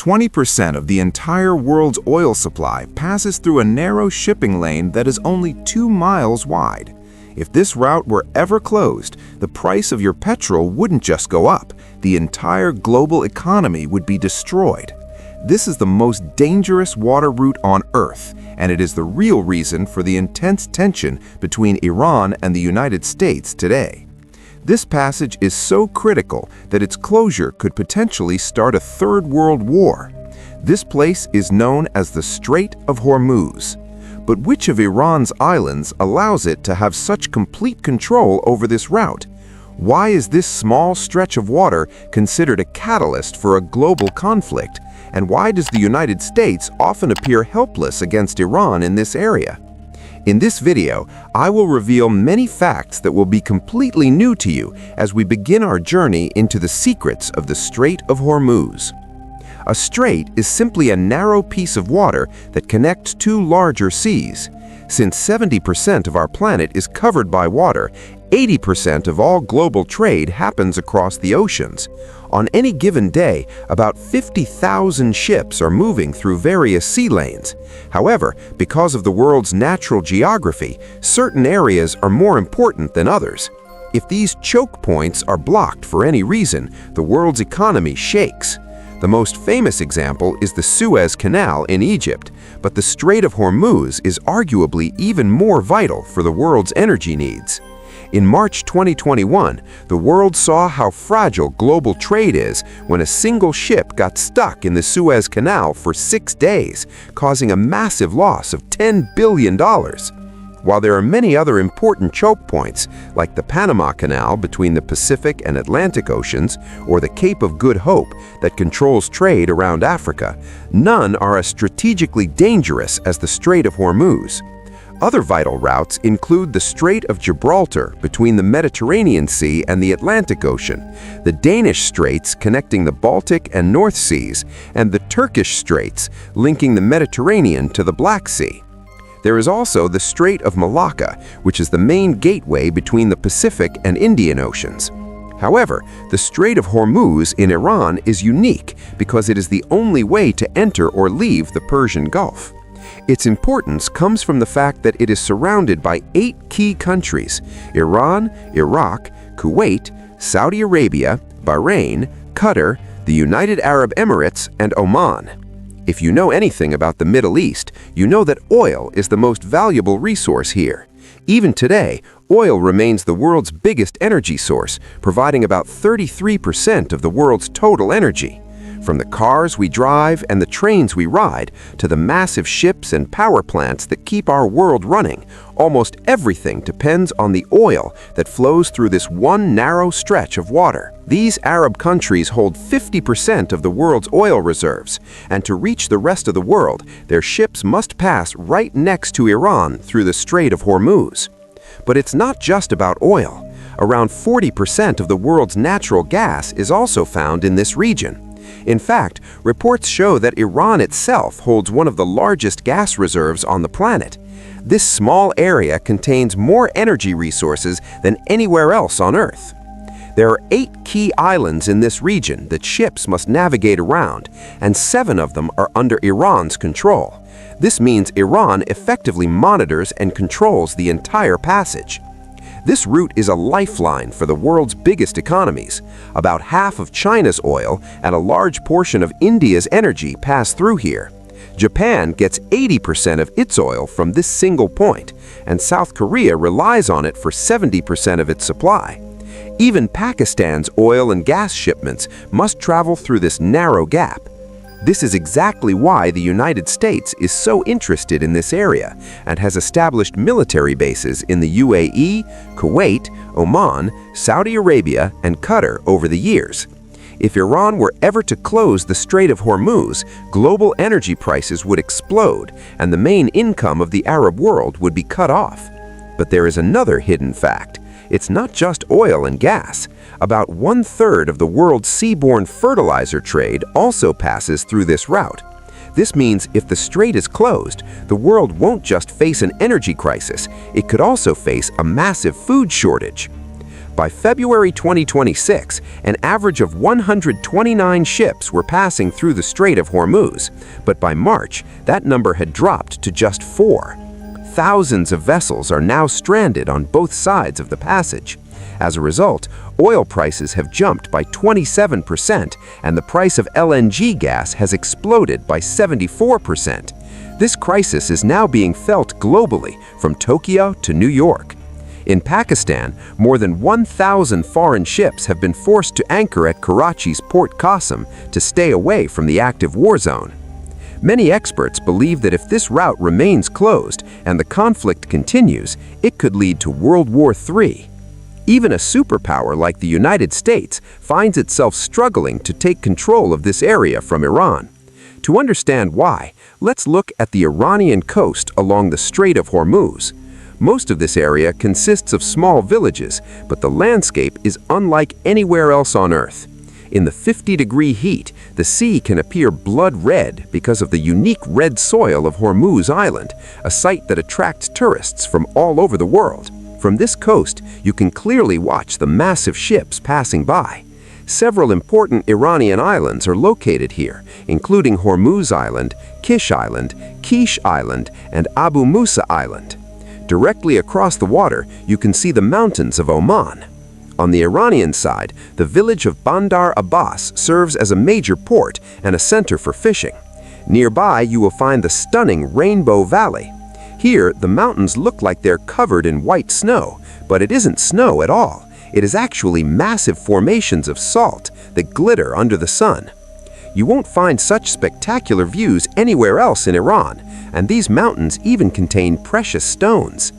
20% of the entire world's oil supply passes through a narrow shipping lane that is only 2 miles wide. If this route were ever closed, the price of your petrol wouldn't just go up, the entire global economy would be destroyed. This is the most dangerous water route on Earth, and it is the real reason for the intense tension between Iran and the United States today. This passage is so critical that its closure could potentially start a third world war. This place is known as the Strait of Hormuz. But which of Iran's islands allows it to have such complete control over this route? Why is this small stretch of water considered a catalyst for a global conflict? And why does the United States often appear helpless against Iran in this area? In this video, I will reveal many facts that will be completely new to you as we begin our journey into the secrets of the Strait of Hormuz. A strait is simply a narrow piece of water that connects two larger seas. Since 70% of our planet is covered by water, 80% of all global trade happens across the oceans. On any given day, about 50,000 ships are moving through various sea lanes. However, because of the world's natural geography, certain areas are more important than others. If these choke points are blocked for any reason, the world's economy shakes. The most famous example is the Suez Canal in Egypt, but the Strait of Hormuz is arguably even more vital for the world's energy needs. In March 2021, the world saw how fragile global trade is when a single ship got stuck in the Suez Canal for 6 days, causing a massive loss of $10 billion. While there are many other important choke points, like the Panama Canal between the Pacific and Atlantic Oceans, or the Cape of Good Hope that controls trade around Africa, none are as strategically dangerous as the Strait of Hormuz. Other vital routes include the Strait of Gibraltar between the Mediterranean Sea and the Atlantic Ocean, the Danish Straits connecting the Baltic and North Seas, and the Turkish Straits linking the Mediterranean to the Black Sea. There is also the Strait of Malacca, which is the main gateway between the Pacific and Indian Oceans. However, the Strait of Hormuz in Iran is unique because it is the only way to enter or leave the Persian Gulf. Its importance comes from the fact that it is surrounded by 8 key countries: Iran, Iraq, Kuwait, Saudi Arabia, Bahrain, Qatar, the United Arab Emirates, and Oman. If you know anything about the Middle East, you know that oil is the most valuable resource here. Even today, oil remains the world's biggest energy source, providing about 33% of the world's total energy. From the cars we drive and the trains we ride, to the massive ships and power plants that keep our world running, almost everything depends on the oil that flows through this one narrow stretch of water. These Arab countries hold 50% of the world's oil reserves, and to reach the rest of the world, their ships must pass right next to Iran through the Strait of Hormuz. But it's not just about oil. Around 40% of the world's natural gas is also found in this region. In fact, reports show that Iran itself holds one of the largest gas reserves on the planet. This small area contains more energy resources than anywhere else on Earth. There are 8 key islands in this region that ships must navigate around, and 7 of them are under Iran's control. This means Iran effectively monitors and controls the entire passage. This route is a lifeline for the world's biggest economies. About half of China's oil and a large portion of India's energy pass through here. Japan gets 80% of its oil from this single point, and South Korea relies on it for 70% of its supply. Even Pakistan's oil and gas shipments must travel through this narrow gap. This is exactly why the United States is so interested in this area and has established military bases in the UAE, Kuwait, Oman, Saudi Arabia, and Qatar over the years. If Iran were ever to close the Strait of Hormuz, global energy prices would explode and the main income of the Arab world would be cut off. But there is another hidden fact. It's not just oil and gas. About 1/3 of the world's seaborne fertilizer trade also passes through this route. This means if the strait is closed, the world won't just face an energy crisis, it could also face a massive food shortage. By February 2026, an average of 129 ships were passing through the Strait of Hormuz, but by March, that number had dropped to just 4. Thousands of vessels are now stranded on both sides of the passage. As a result, oil prices have jumped by 27%, and the price of LNG gas has exploded by 74%. This crisis is now being felt globally, from Tokyo to New York. In Pakistan, more than 1,000 foreign ships have been forced to anchor at Karachi's Port Qasim to stay away from the active war zone. Many experts believe that if this route remains closed and the conflict continues, it could lead to World War III. Even a superpower like the United States finds itself struggling to take control of this area from Iran. To understand why, let's look at the Iranian coast along the Strait of Hormuz. Most of this area consists of small villages, but the landscape is unlike anywhere else on Earth. In the 50-degree heat, the sea can appear blood red because of the unique red soil of Hormuz Island, a site that attracts tourists from all over the world. From this coast, you can clearly watch the massive ships passing by. Several important Iranian islands are located here, including Hormuz Island, Kish Island, Kish Island, and Abu Musa Island. Directly across the water, you can see the mountains of Oman. On the Iranian side, the village of Bandar Abbas serves as a major port and a center for fishing. Nearby, you will find the stunning Rainbow Valley. Here, the mountains look like they're covered in white snow, but it isn't snow at all. It is actually massive formations of salt that glitter under the sun. You won't find such spectacular views anywhere else in Iran, and these mountains even contain precious stones.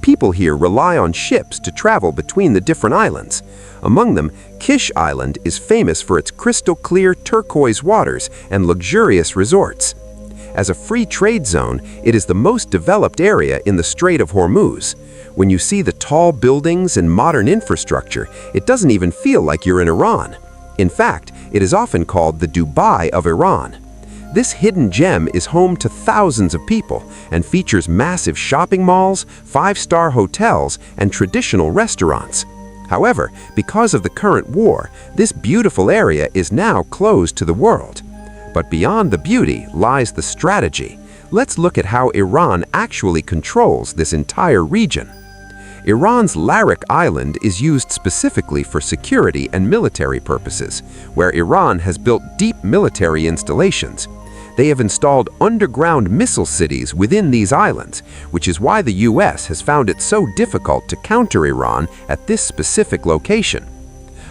People here rely on ships to travel between the different islands. Among them, Kish Island is famous for its crystal-clear turquoise waters and luxurious resorts. As a free trade zone, it is the most developed area in the Strait of Hormuz. When you see the tall buildings and modern infrastructure, it doesn't even feel like you're in Iran. In fact, it is often called the Dubai of Iran. This hidden gem is home to thousands of people and features massive shopping malls, five-star hotels, and traditional restaurants. However, because of the current war, this beautiful area is now closed to the world. But beyond the beauty lies the strategy. Let's look at how Iran actually controls this entire region. Iran's Larak Island is used specifically for security and military purposes, where Iran has built deep military installations. They have installed underground missile cities within these islands, which is why the US has found it so difficult to counter Iran at this specific location.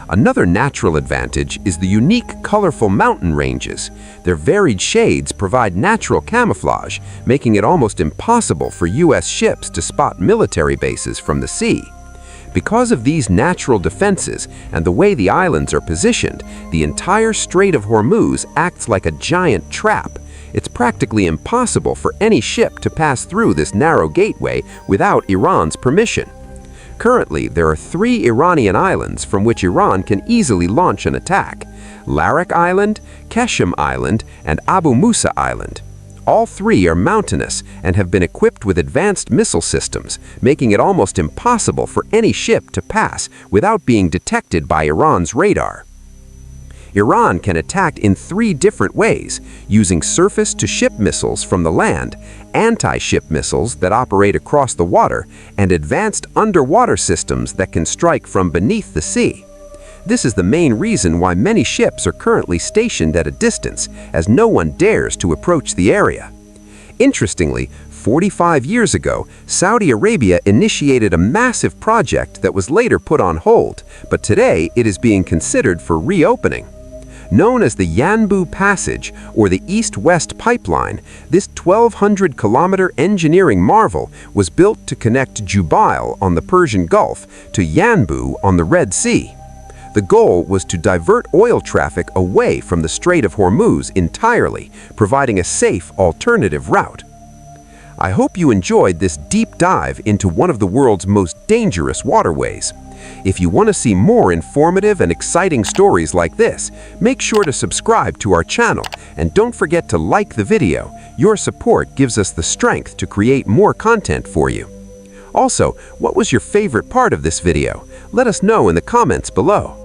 Another natural advantage is the unique, colorful mountain ranges. Their varied shades provide natural camouflage, making it almost impossible for US ships to spot military bases from the sea. Because of these natural defenses and the way the islands are positioned, the entire Strait of Hormuz acts like a giant trap. It's practically impossible for any ship to pass through this narrow gateway without Iran's permission. Currently, there are 3 Iranian islands from which Iran can easily launch an attack: Larak Island, Qeshm Island, and Abu Musa Island. All 3 are mountainous and have been equipped with advanced missile systems, making it almost impossible for any ship to pass without being detected by Iran's radar. Iran can attack in 3 different ways, using surface-to-ship missiles from the land, anti-ship missiles that operate across the water, and advanced underwater systems that can strike from beneath the sea. This is the main reason why many ships are currently stationed at a distance, as no one dares to approach the area. Interestingly, 45 years ago, Saudi Arabia initiated a massive project that was later put on hold, but today it is being considered for reopening. Known as the Yanbu Passage, or the East-West Pipeline, this 1,200-kilometer engineering marvel was built to connect Jubail on the Persian Gulf to Yanbu on the Red Sea. The goal was to divert oil traffic away from the Strait of Hormuz entirely, providing a safe alternative route. I hope you enjoyed this deep dive into one of the world's most dangerous waterways. If you want to see more informative and exciting stories like this, make sure to subscribe to our channel and don't forget to like the video. Your support gives us the strength to create more content for you. Also, what was your favorite part of this video? Let us know in the comments below.